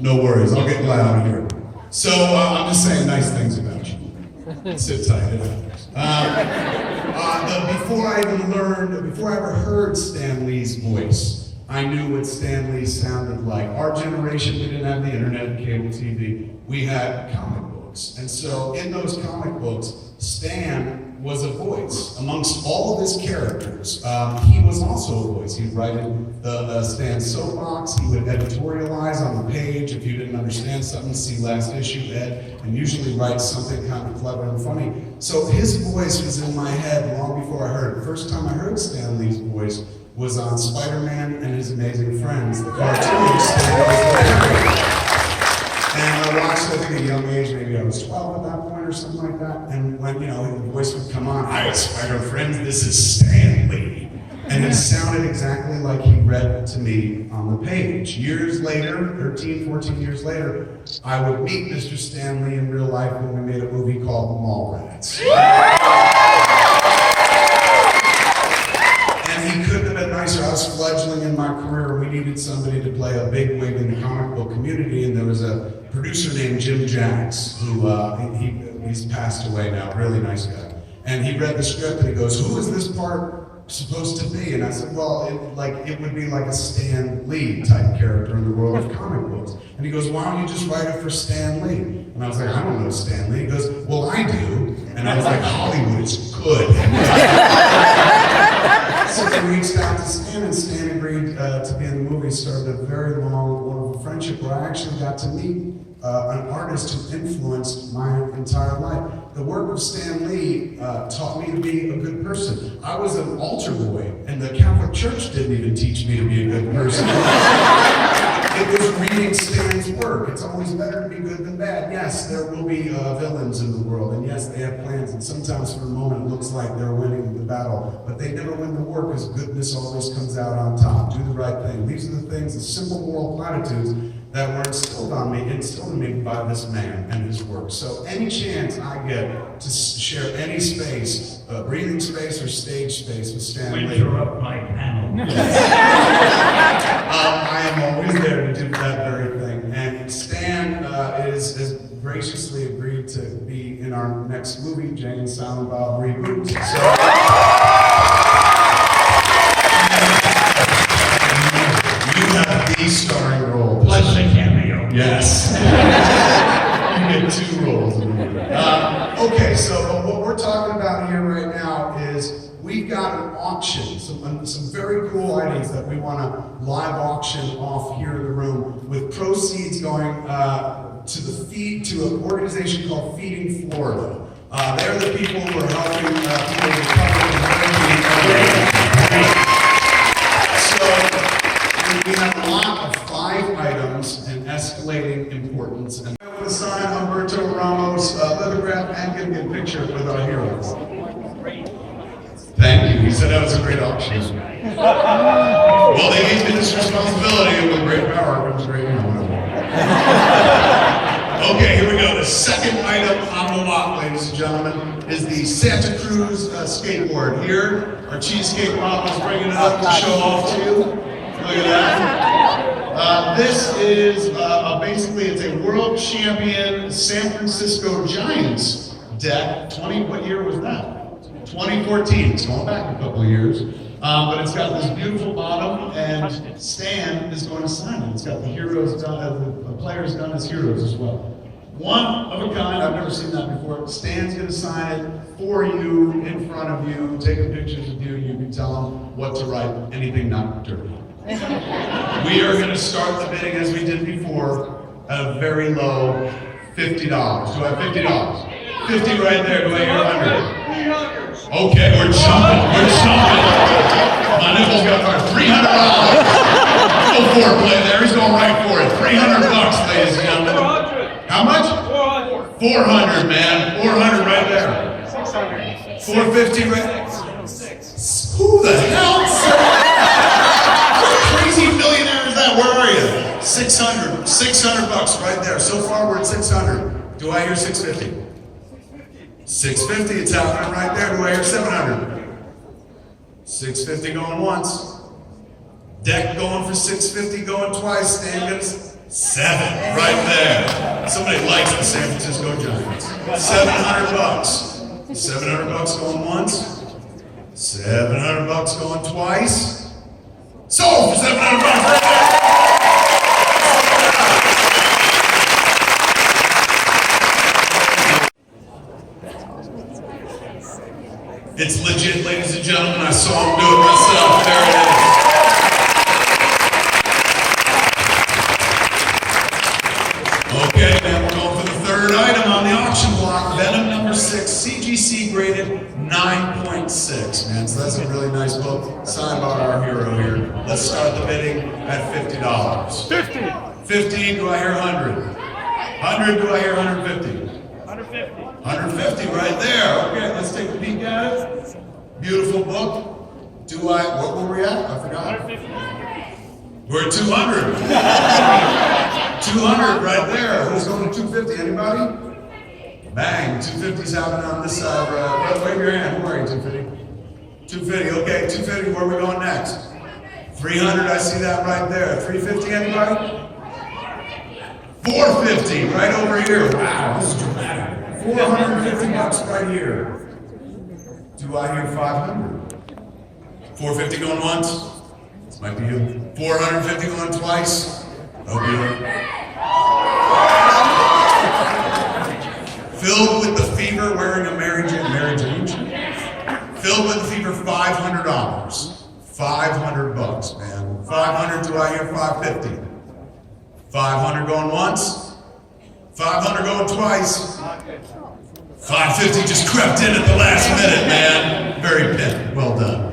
No worries, I'll get loud here. So I'm just saying nice things about you. Sit tight. Before I ever heard Stan Lee's voice, I knew what Stan Lee sounded like. Our generation, we didn't have the internet and cable TV. We had comic books. And so in those comic books, Stan was a voice. Amongst all of his characters, he was also a voice. He'd write in the Stan soapbox, he would editorialize on the page. If you didn't understand something, see last issue, Ed, and usually write something kind of clever and funny. So his voice was in my head long before I heard it. First time I heard Stan Lee's voice was on Spider-Man and His Amazing Friends, the cartoon. Stan was and I watched it, I think, at a young age, maybe I was 12 at that point or something like that. And when, the voice would come on, "Hi, Spider-Friends, this is Stan Lee." And it sounded exactly like he read to me on the page. Years later, 13, 14 years later, I would meet Mr. Stan Lee in real life when we made a movie called Mallrats. And he couldn't have been nicer. I was fledgling in my career. We needed somebody to play a big wig in the comic book community, and there was a producer named Jim Jacks, who he's passed away now, really nice guy. And he read the script and he goes, "Who is this part supposed to be?" And I said, "Well, it would be like a Stan Lee type character in the world of comic books." And he goes, "Why don't you just write it for Stan Lee?" And I was like, "I don't know Stan Lee." He goes, "Well, I do." And I was like, "Hollywood is good." So I reached out to Stan, and Stan agreed to be in the movie. Started a very long, wonderful friendship where I actually got to meet an artist who influenced my entire life. The work of Stan Lee taught me to be a good person. I was an altar boy, and the Catholic Church didn't even teach me to be a good person. It was reading Stan's work. It's always better to be good than bad. Yes, there will be villains in the world, and yes, they have plans, and sometimes for a moment it looks like they're winning the battle, but they never win the war because goodness always comes out on top. Do the right thing. These are the things, the simple moral platitudes that were instilled in me by this man and his work. So any chance I get to share any space, breathing space or stage space with Stan Lee. Interrupt my panel. I am always there to do that very thing. And Stan has graciously agreed to be in our next movie, Jay and Silent Bob Reboot. So, you have the starring role. Plus a cameo. Yes. You get 2 roles in the movie. Okay, so what we're talking about here right now is we've got an auction, some very cool items that we want to live auction off here in the room, with proceeds going to an organization called Feeding Florida. They're the people who are helping people recover from hurricane. So we have a lot of 5 items and escalating importance. And I want to sign Humberto Ramos' lithograph and get a good picture with our heroes. Thank you. He said that was a great auction. Well, they gave me this responsibility, and with great power comes great Okay, here we go. The second item on the lot, ladies and gentlemen, is the Santa Cruz skateboard. Here, our cheesecake model's bringing it up to show off to you. Look at that. This is basically, it's a world champion San Francisco Giants deck. What year was that? 2014. It's going back a couple of years. But it's got this beautiful bottom, and Stan is going to sign it. It's got the heroes done, the players done as heroes as well. One of a kind, I've never seen that before. Stan's going to sign it for you, in front of you, taking pictures of you. You can tell him what to write, anything not dirty. We are going to start the bidding as we did before at a very low $50. Do I have $50? 50 right there. Do I hear 100? Okay, we're jumping. My nipples got hard. $300. Go for it, play there. He's going right for it. $300, ladies and gentlemen. How much? 400, man. 400 right there. 600. 450 right there. Who the hell? What crazy millionaire is that? Where are you? 600. 600 bucks right there. So far we're at 600. Do I hear 650? 650, it's happening right there. Do I hear 700? 650 going once. Deck going for 650, going twice. Stan 7, right there. Somebody likes the San Francisco Giants. $700. $700 going once. $700 going twice. Sold for $700. It's legit, ladies and gentlemen. I saw him do it myself. There it is. Okay, now we're going for the third item on the auction block. Venom number 6, CGC graded 9.6. Man, so that's a really nice book. Signed by our hero here. Let's start the bidding at $50. 50, do I hear 100? 100, do I hear 150? 150 right there. Okay, let's take a peek at it. Beautiful book. What were we at? I forgot. 150. We're at 200. 200 right there. Who's going to 250? Anybody? Bang. 250's happening on this side. Wave your hand. Who are you, 250? 250. Okay, 250. Where are we going next? 300. I see that right there. 350. Anybody? 450 right over here. Wow, this is dramatic. $450 right here. Do I hear 500? 450 going once? This might be you. 450 going twice? Oh, Filled with the fever, wearing a Mary Jane. Filled with the fever, $500. $500, man. 500, do I hear 550? 500 going once? 500 going twice? 550 just crept in at the last minute, man. Very pin. Well done.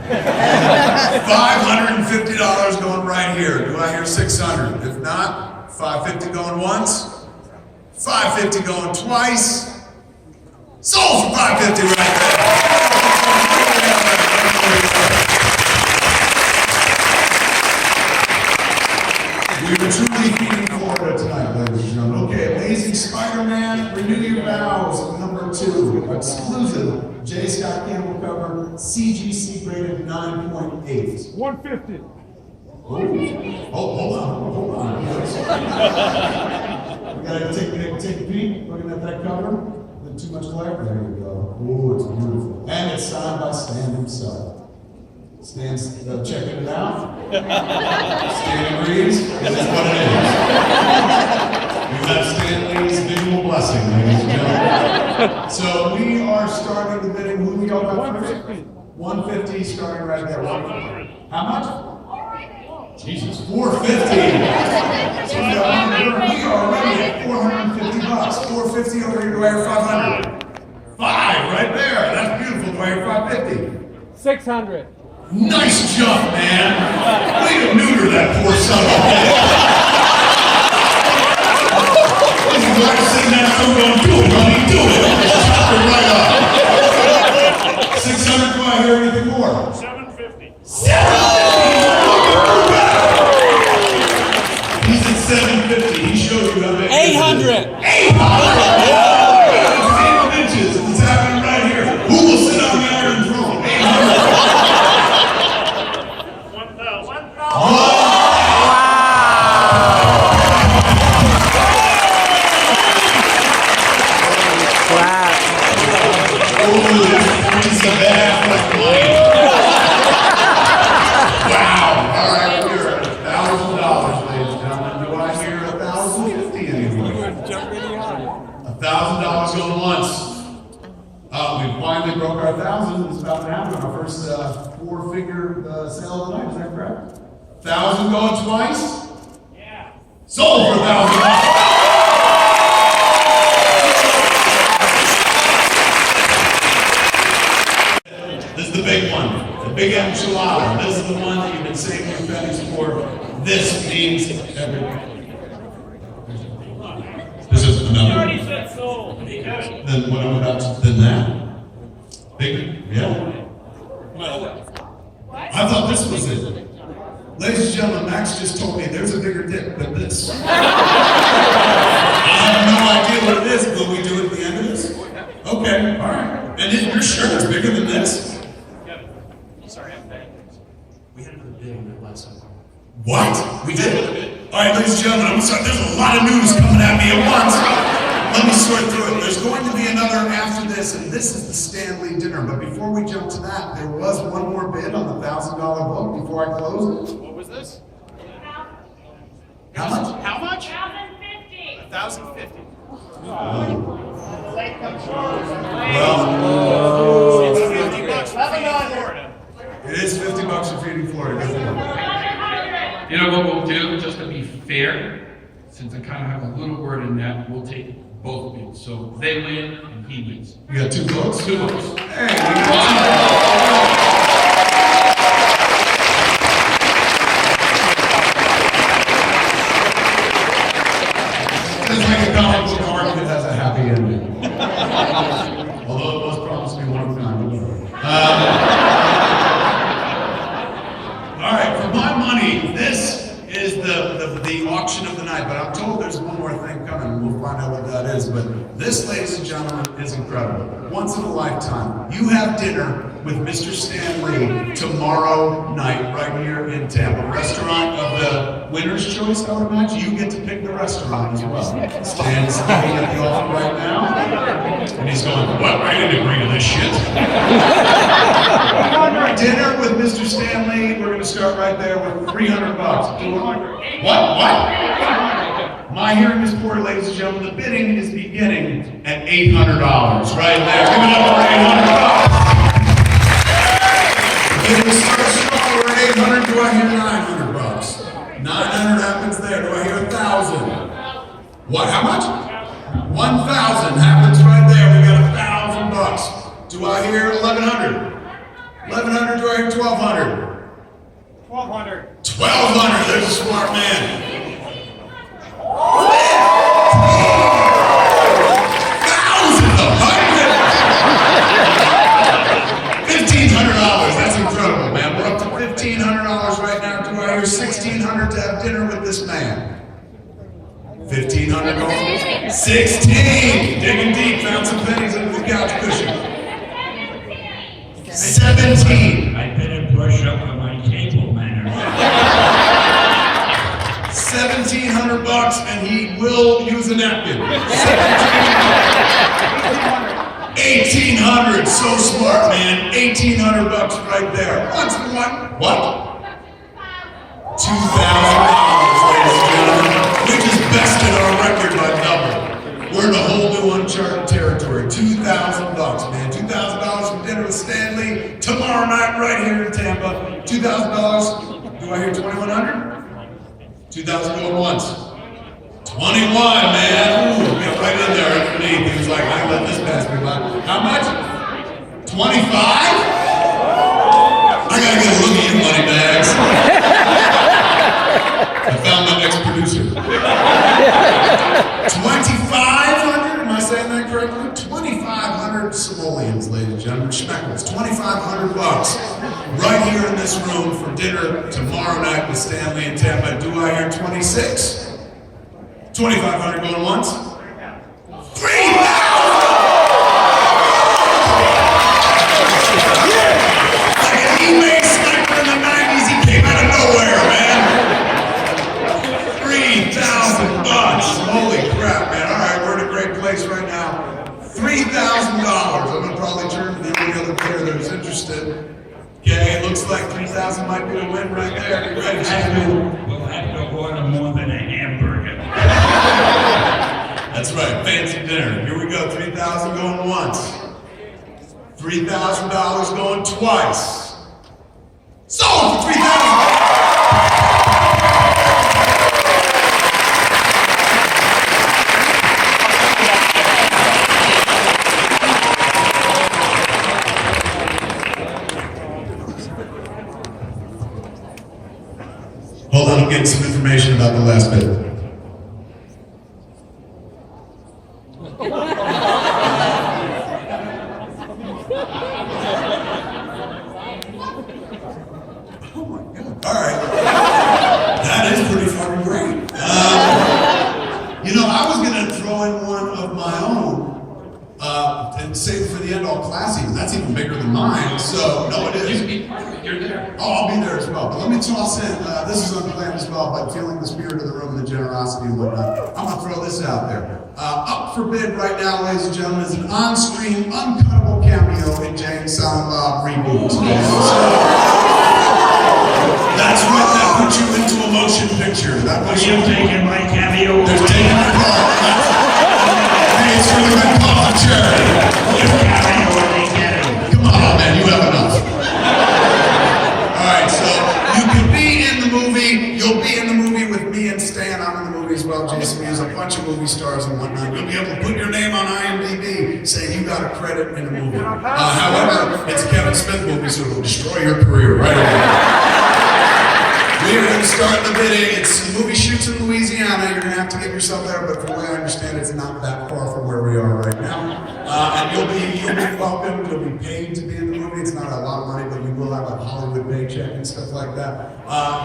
$550 going right here. Do I hear 600? If not, 550 going once? 550 going twice? Sold for 550 right there. We were truly feeding Florida tonight, ladies and gentlemen. Okay, Amazing Spider-Man, Renew Your Vows, number 2. Exclusive, J. Scott Campbell cover, CGC graded 9.8. 150. Hold on. We gotta take a peek, looking at that cover. Too much glare? There you go. Oh, it's beautiful. And it's signed by Stan himself. Stan's checking it out. Stan agrees. This is what it is. You have Stanley's visual blessing, ladies and gentlemen. So we are starting the bidding. Who we all got first? 150 starting right there. 100. How much? Jesus, 450. So we are already at $450. 450 over here. Do I hear 500? 5 right there. That's beautiful. Do I hear 550? 600. Nice jump, man. Way to neuter that poor son of a bitch. This is why I'm sitting there still going, do it, buddy, do it. Just chop it right off. 600, do I hear anything more? 750. 750! He's at 750. He showed you how big. 800. 800! Inches. It's happening right here. Who will sit on the Iron Throne? 800. 1,000. Wow. All right, we're at $1,000, ladies and gentlemen. Do I hear 1,050 anymore? $1,000 going once. We finally broke our 1,000. It's about to happen. Our first 4-figure sale of the night. Is that correct? 1,000 going twice? Yeah. Sold for $1,000. This is the big one, the big enchilada. This is the one that you've been saving your pennies for. This means everything. This is another. You already said sold. Then what I'm about to, than that? Bigger? Yeah. I thought this was it. Ladies and gentlemen, Max just told me there's a bigger dick than this. I have no idea what it is. Will we do it at the end of this? Okay, all right. And you're sure it's bigger than this? Sorry, I'm back. We had another bid on that last summer. What? We did? All right, ladies and gentlemen, I'm sorry, there's a lot of news coming at me at once. Let me sort through it. There's going to be another after this, and this is the Stanley dinner. But before we jump to that, there was one more bid on the $1,000 book before I close it. What was this? How much? How much? 1,050. 1,050. Well, It's 50 bucks for feeding Florida. it is $50 for feeding Florida. Good for you. 1,100. You know what we'll do, just to be fair, since I kind of have a little word in that, we'll take both bids. So they win and he wins. You got 2 votes? 2 votes. Hey, we got 2 votes. It's like a comic book arc that has a happy ending. Although it was promised me one time. All right, for my money, this is the auction of the night, but I'm told there's one more thing coming. We'll find out what that is, but this, ladies and gentlemen, is incredible. Once in a lifetime. You have dinner with Mr. Stan Lee tomorrow night right here in Tampa. Restaurant of the winner's choice, I would imagine. You get to pick the restaurant as well. Stan's looking at the offer right now, and he's going, well, I didn't agree to this shit. Dinner with Mr. Stan Lee, we're going to start right there with $300. What? My hearing is poor, ladies and gentlemen. The bidding is beginning at $800 right there. Give it up for $800. If we start strong, we're at 800. Do I hear $900? 900 happens there. Do I hear 1,000? What? How much? 1,000 happens right there. We got $1,000. Do I hear 1,100? 1,100. Do I hear 1,200? 1,200. 1,200. There's a smart man. 1,500. That's incredible, man. We're up to $1,500 right now. Do I hear 1,600 to have dinner with this man? 1,500 going. 16. Digging deep, found some pennies under the couch cushion. 17. I better brush up on my table manners. $1,700, and he will use a napkin. 1,800. So smart, man. $1,800 right there. What's what? $2,000, ladies and gentlemen. We just bested our record by double. We're in a whole new uncharted territory. $2,000, man. $2,000 for dinner with Stanley tomorrow night right here in Tampa. $2,000. Do I hear 2,100? 2,000 going once. 21, man. Ooh, got right in there underneath. He was like, I let this pass me by. How much? 25? I gotta get a look at your money bags. I found my next producer. 2,500? Am I saying that correctly? 2,500 simoleons, ladies and gentlemen. Schmeckles. $2,500 right here in this room for dinner tomorrow night with Stanley in Tampa. Do I hear 26? 2,500 going once. 3,000! Like an eBay sniper in the 90s, he came out of nowhere, man. $3,000. Holy crap, man. All right, we're in a great place right now. $3,000. I'm going to probably turn to the only other player that was interested. Okay, it looks like 3,000 might be a win right there. You ready, champion? We'll have to order more than a hamburger. That's right, fancy dinner. Here we go, 3,000 going once. $3,000 going twice. Sold for 3,000. Hold on, I'm getting some information about the last bid. Oh my God. All right. That is pretty fucking great. You know, I was going to throw in one of my own, and save it for the end all classy, but that's even bigger than mine. So no, it You is. can be part of it, you're there. Oh, I'll be there as well. But let me toss in, this is unplanned as well, but feeling the spirit of the room and the generosity and whatnot, I'm gonna throw this out there. Up for bid right now, ladies and gentlemen, is an on-screen, uncuttable cameo in Jay and Silent Bob reboot. So, that's right, that puts you into a motion picture. That Are puts you taking my cameo? They're taking your part. Hey, it's for the good cause of charity. Your cameo are they getting? Come on, man, you have enough. Alright, so you can be in the movie, you'll be in the movie with me and Stan. I'm in the movie as well, Jason. There's a bunch of movie stars and whatnot. You'll be able to put your name on IMDb, say you got a credit in a movie. However, it's a Kevin Smith movie, so it'll destroy your career right away. We're going to start the bidding. It's movie shoots in Louisiana. You're going to have to get yourself there, but from what I understand, it's not that far from where we are right now. And you'll be welcome. You'll be paid to be in the movie. It's not a lot of money, but you will have a Hollywood paycheck and stuff like that.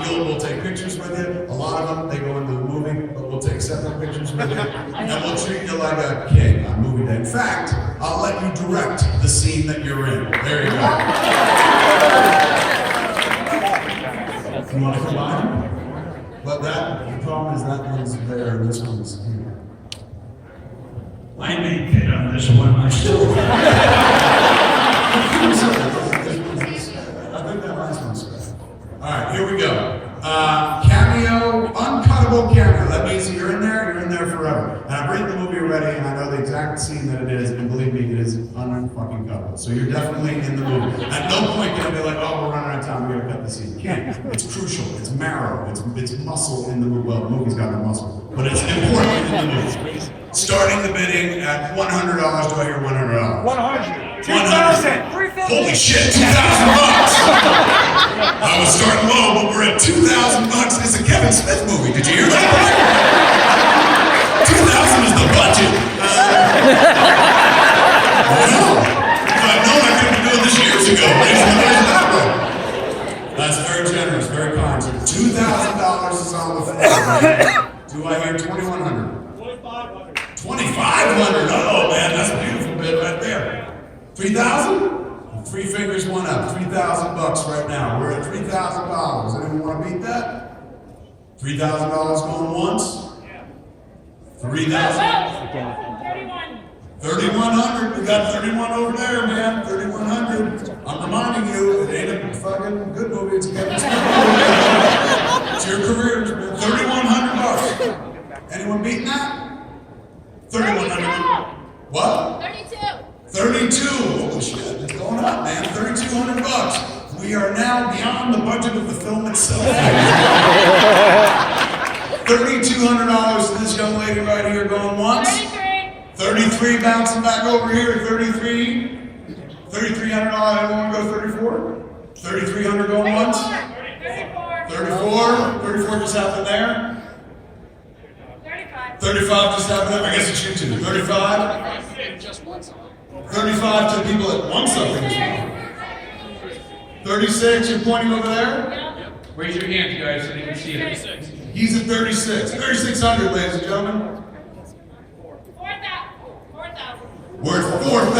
We'll take pictures with you. A lot of them, they go into the movie, but we'll take separate pictures with you. And we'll treat you like a king on movie day. In fact, I'll let you direct the scene that you're in. There you go. You want to combine? But the problem is that one's there and this one's here. I may bid on this one myself. I think that last one's good. Alright, here we go. Cameo, uncuttable cameo. That means you're in there forever. And I've written the movie already, and I know the exact scene that it is, and believe me, it is unfucking cuttable. So you're definitely in the movie. At no point can I be like, oh, we're running out of time, we gotta cut the scene. Can't. It's crucial, it's marrow, it's muscle in the movie. Well, the movie's got no muscle, but it's important in the movie. Starting the bidding at $100, do I hear $100? 100. 2,000. Holy shit, $2,000! I was starting low, but we're at $2,000. It's a Kevin Smith movie. Did you hear that? 2,000 is the budget. Well, if I'd known I couldn't do this years ago. That's very generous, very kind. So $2,000 is on the floor. Do I hear 2,100? 2,500. 2,500. Oh man, that's a beautiful bid right there. 3,000? Three fingers, one up. $3,000 right now. We're at $3,000. Anyone want to beat that? $3,000 going once. 3,000. 31. 3,100. We got 31 over there, man. 3,100. I'm reminding you, it ain't a fucking good movie. It's a Kevin Smith movie. It's your career, man. $3,100. Anyone beating that? 3,100. What? 32. 32. Holy shit, it's going up, man. $3,200. We are now beyond the budget of the film itself. $3,200 to this young lady right here going once. 33. 33 bouncing back over here. 33. $3,300. Anyone go 34? 3,300 going once. 34. 34. 34 just happened there. 35. 35 just happened there. I guess it's you two. 35. 35 to the people that want something as well. 36, you're pointing over there? Raise your hand, you guys, so they can see it. He's at 36. 3,600, ladies and gentlemen. 4,000. We're at $4,000.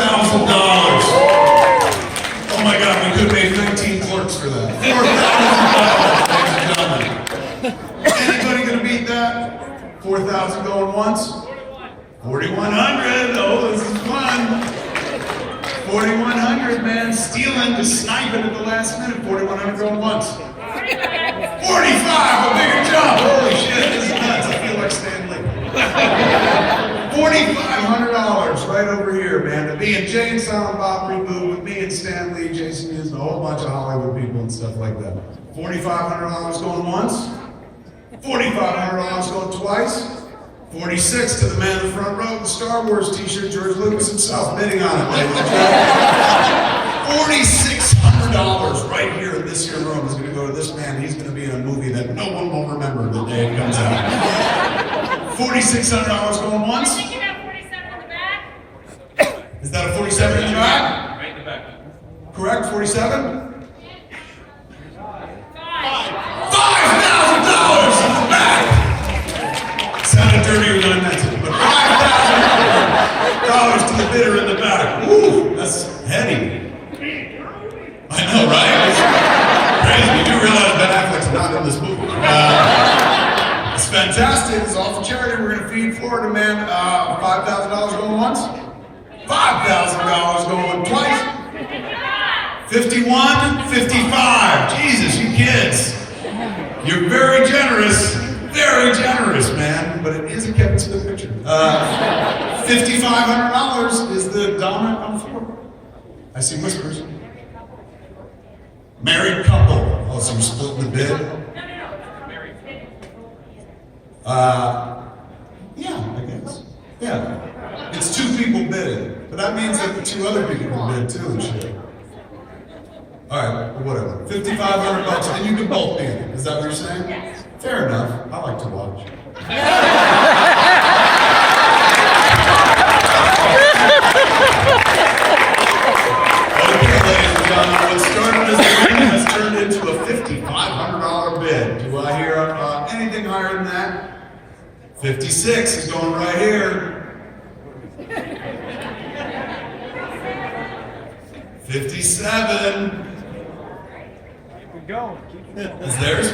Oh my God, we could have made 19 clerks for that. $4,000, ladies and gentlemen. Anybody gonna beat that? 4,000 going once? 4,100. Oh, this is fun. 4,100, man. Stealing, just sniping at the last minute. 4,100 going once. 45, a bigger jump. Holy shit, this is nuts. I feel like Stan Lee. $4,500 right over here, man. To be in Jay and Silent Bob reboot with me and Stan Lee, Jason Hughes, and a whole bunch of Hollywood people and stuff like that. $4,500 going once. $4,500 going twice. 46 to the man in the front row, the Star Wars t-shirt, George Lucas himself, bidding on it, ladies and gentlemen. $4,600 right here in this here room is going to go to this man. He's going to be in a movie that no one will remember the day it comes out. $4,600 going once. I think you have 47 in the back. Is that a 47 in the back? Right in the back. Correct, 47? 5. $5,000 in the back! Sounded dirtier than I meant it, but $5,000 to the bidder in the back. Woo! name? I know, right? It's crazy. You do realize Ben Affleck's not in this movie. It's fantastic. It's all for charity. We're going to feed Florida man $5,000 going once, $5,000 going twice, 51, 55. Jesus, you kids. You're very generous, man. But it isn't kept to the picture. $5,500 is the dominant on the floor. I see whispers. Married couple. Oh, so you're splitting the bid? Yeah, I guess. Yeah. It's two people bidding. But that means that the two other people can bid too and shit. Alright, whatever. $5,500 and you can both be in it. Is that what you're saying? Yes. Fair enough. I like to watch. Okay, ladies and gentlemen, what started as a win has turned into a $5,500 bid. Do I hear anything higher than that? 56 is going right here. 57. Go. Is theirs?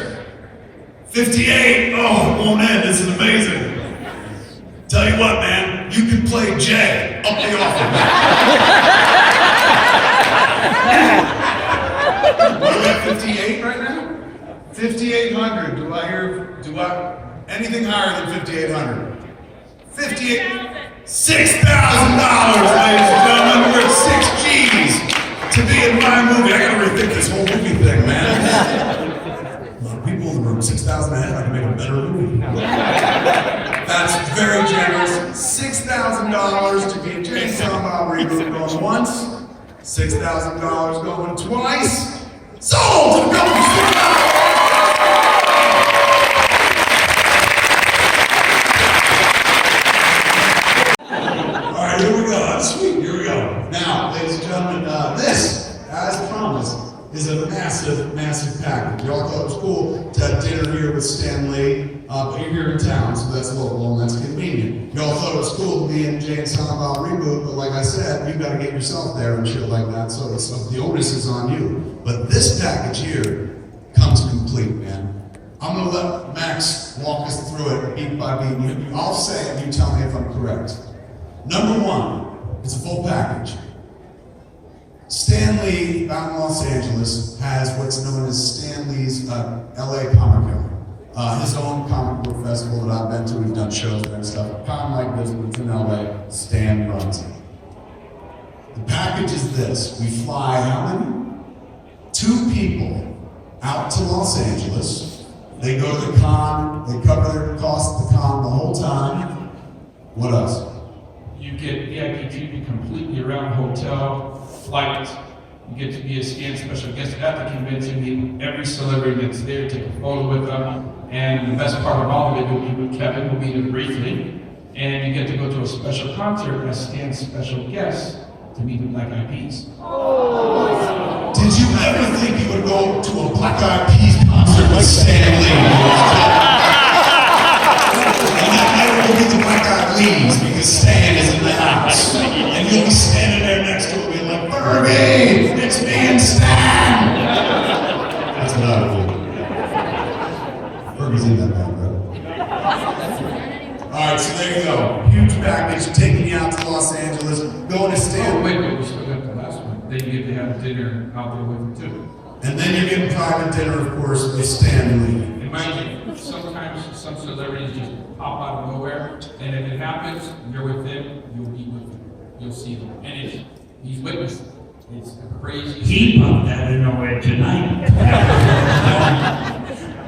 58. Oh, it won't end. This is amazing. Tell you what, man, you can play Jay up the offer. What are we at 58 right now? 5,800. Do I anything higher than 5,800? 58. $6,000, ladies and gentlemen. We're at 6 G's to be in my movie. I gotta rethink this whole movie thing, man. A lot of people in the room, 6,000 ahead, I can make a better movie. That's very generous. $6,000 to get Jay Silent reboot going once. $6,000 going twice. Sold to the company. All right, here we go. That's sweet. Here we go. Now, ladies and gentlemen, this, as promised, is a massive, massive package. Y'all thought it was cool to have dinner here with Stan Lee, but you're here in town, so that's local and that's convenient. Y'all thought it was cool to be in Jay and Silent reboot, but like I said, you've got to get yourself there and shit like that, so the onus is on you. But this package here comes complete, man. I'm gonna let Max walk us through it beat by beat. I'll say it, you tell me if I'm correct. Number one, it's a full package. Stan Lee out in Los Angeles has what's known as Stan Lee's LA Comic Con. His own comic book festival that I've been to. We've done shows and stuff. A con like this, but it's in LA. Stan runs it. The package is this. We fly how many? 2 people out to Los Angeles. They go to the con. They cover their cost of the con the whole time. What else? You get VIP treatment completely around hotel, flight. You get to be a Stan special guest at the convention, meet every celebrity that's there, take a photo with them. And the best part of all of it will be with Kevin, we'll meet him briefly. And you get to go to a special concert as Stan's special guest to meet the Black Eyed Peas. Did you ever think you would go to a Black Eyed Peas concert with Stan Lee? And then never go get the Black Eyed Peas because Stan is in the house. And you'll be standing there next to him being like, Fergie, it's me and Stan. That's what I would do. Fergie's in that band, bro. Alright, so there you go. Huge package, taking you out to Los Angeles, going to Stan. Oh, wait, we still got the last one. Then you get to have dinner out there with him too. And then you're getting private dinner, of course, with Stan Lee. And mind you, sometimes some celebrities just pop out of nowhere, and if it happens, you're with them, you'll be with them. You'll see them. And he's witnessed. It's crazy. He popped out of nowhere tonight.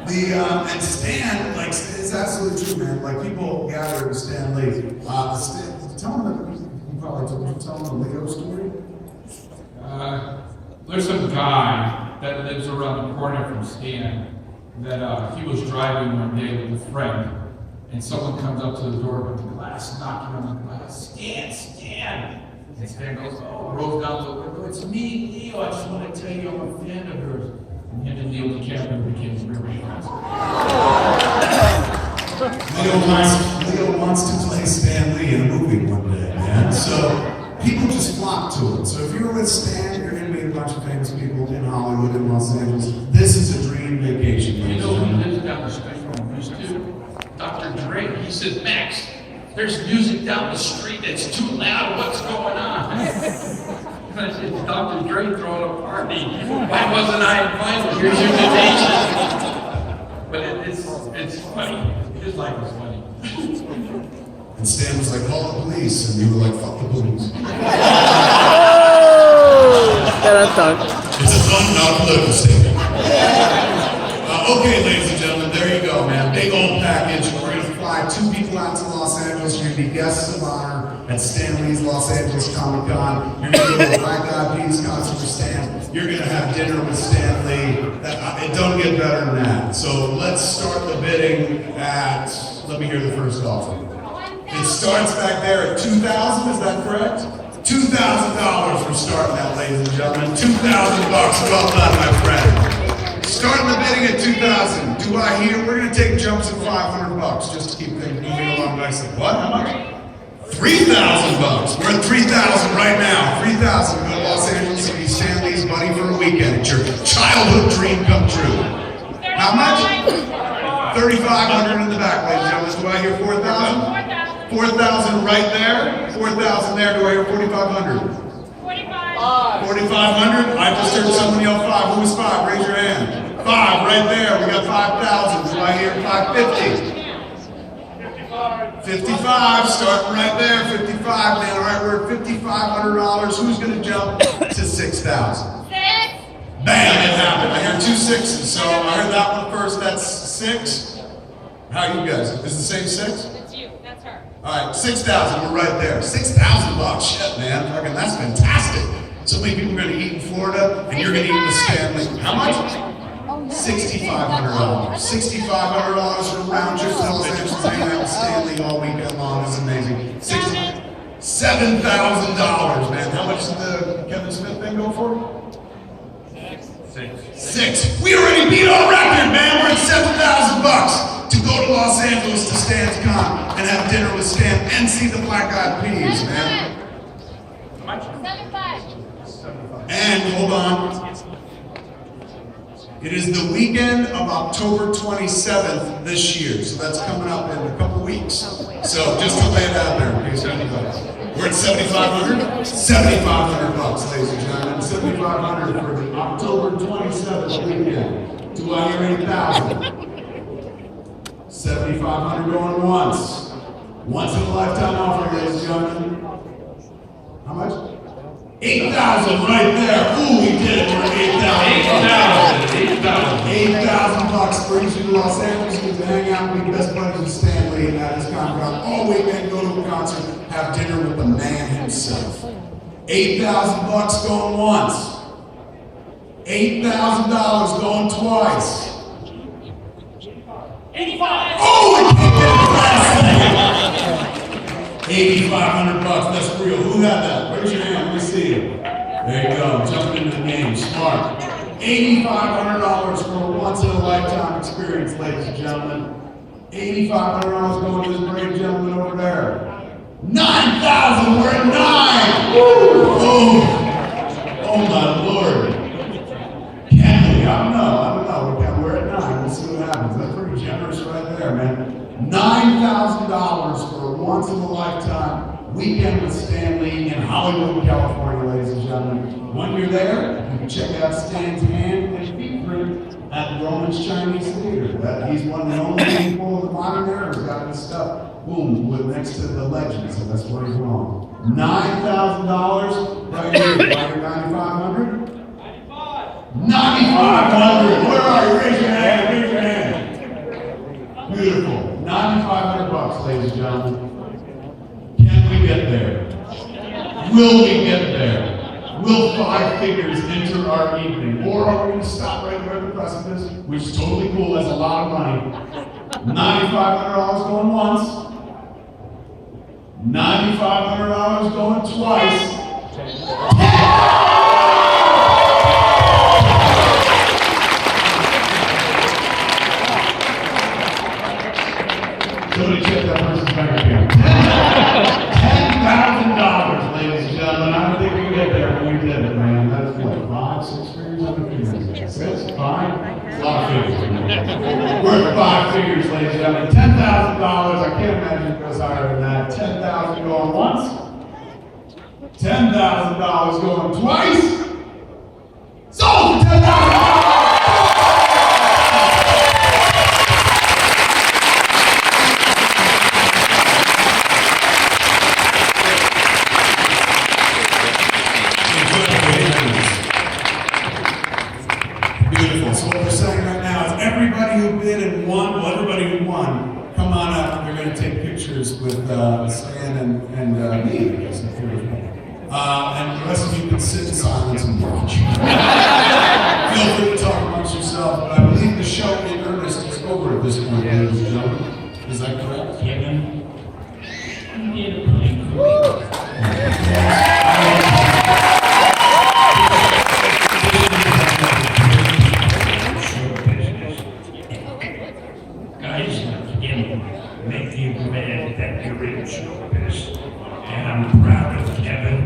And Stan, like, it's absolutely true, man. Like, people gather to Stan Lee. Tell them you probably tell them the Leo story. There's some guy that lives around the corner from Stan that he was driving one day with a friend, and someone comes up to the door with the glass, knocking on the glass. Stan! And Stan goes, rolls down the window. It's me, Leo. I just want to tell you I'm a fan of yours. And him and Leo DiCaprio became really friends. Leo wants to play Stan Lee in a movie one day, man. So people just flock to it. So if you're with Stan, you're gonna meet a bunch of famous people in Hollywood and Los Angeles. This is a dream vacation. You know who lives down the street from us too? Dr. Dre. He says, Max, there's music down the street that's too loud. What's going on? I said, Dr. Dre throwing a party. Why wasn't I invited? Here's your invitation. But it's funny. His life is funny. And Stan was like, call the police. And you were like, fuck the police. It's a fun, not political statement. Okay, ladies and gentlemen, there you go, man. Big old package. We're going to fly 2 people out to Los Angeles. You're going to be guests of honor at Stan Lee's Los Angeles Comic Con. You're going to go to a Black Eyed Peas concert with Stan. You're going to have dinner with Stan Lee. It don't get better than that. So let's start the bidding at, let me hear the first offer. It starts back there at $2,000, is that correct? $2,000 we're starting at, ladies and gentlemen. $2,000, well done, my friend. Starting the bidding at $2,000. Do I hear? We're gonna take jumps at $500 just to keep things moving along nicely. What? How much? $3,000. We're at $3,000 right now. $3,000 to go to Los Angeles and be Stan Lee's buddy for a weekend. It's your childhood dream come true. How much? $3,500 in the back, ladies and gentlemen. Do I hear $4,000? 4,000 right there. 4,000 there. Do I hear 4,500? 45. 4,500. I just heard someone yell 5. Who was 5? Raise your hand. 5 right there. We got 5,000. Do I hear 550? 55. Starting right there. 55. Man, all right, we're at $5,500. Who's going to jump to 6,000? 6. Bam! It happened. I heard 2 6s. So I heard that one first. That's 6. How are you guys? Is the same 6? That's you. That's her. All right, 6,000, we're right there. $6,000, shit, man. Fucking, that's fantastic. So many people are going to eat in Florida, and you're going to eat with Stanley. How much? $6,500. $6,500 for a round trip to Los Angeles, hanging out with Stanley all weekend long is amazing. $7,000, man. How much did the Kevin Smith thing go for? 6. We already beat our record, man. We're at $7,000 to go to Los Angeles to Stan's Con and have dinner with Stan and see the Black Eyed Peas, man. 75. And hold on. It is the weekend of October 27th this year, so that's coming up in a couple weeks. So just to lay it out there in case anybody. We're at 7,500. 7,500 bucks, ladies and gentlemen. 7,500 for the October 27th weekend. Do I hear 8,000? 7,500 going once. Once in a lifetime offer, ladies and gentlemen. How much? 8,000 right there. Ooh, we did it. We're at 8,000. 8,000 bucks brings you to Los Angeles. You can hang out and be best buddies with Stanley at his Comic-Con all weekend. Go to a concert, have dinner with the man himself. 8,000 bucks going once. $8,000 going twice. 85. Oh, we can't get the last thing. 8,500 bucks. That's real. Who had that? Raise your hand. Let me see you. There you go. Jumping into the game. Smart. $8,500 for a once-in-a-lifetime experience, ladies and gentlemen. $8,500 going to this brave gentleman over there. 9,000. We're at 9. Oh my Lord. Can we? I don't know. We're at 9. We'll see what happens. That's pretty generous right there, man. $9,000 for a once-in-a-lifetime weekend with Stan Lee in Hollywood, California, ladies and gentlemen. When you're there, you can check out Stan's hand and feet print at Roman's Chinese Theater. He's one of the only people in the modern era who's got this stuff, boom, with next to the legend, so that's where he's wrong. $9,000 right here. Right here, 9,500? 9,500. Where are you? Raise your hand. Raise your hand. Beautiful. 9,500 bucks, ladies and gentlemen. Can we get there? Will we get there? Will 5 figures enter our evening? Or are we going to stop right there at the precipice, which is totally cool, that's a lot of money. $9,500 going once. $9,500 going twice. Somebody check that person's bank account. $10,000, ladies and gentlemen. $10,000 going once. $10,000 going twice. Sold for $10,000. Beautiful. So what we're saying right now is everybody who bid and won, well, everybody who won, come on up. We're going to take pictures with Stan and me, I guess, if there is one. And the rest of you can sit in silence and watch. Feel free to talk amongst yourself, but I believe the show in earnest is over at this point, ladies and gentlemen. Is that correct? Kevin, guys, again, make you glad that you're in showbiz. And I'm proud of Kevin,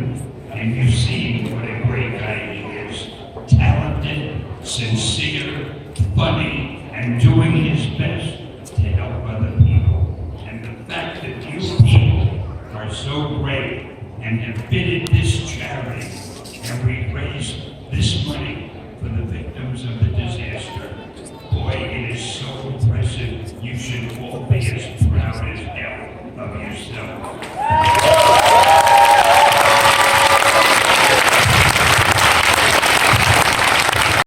and you see what a great guy he is. Talented, sincere, funny, and doing his best to help other people. And the fact that you people are so great and have fitted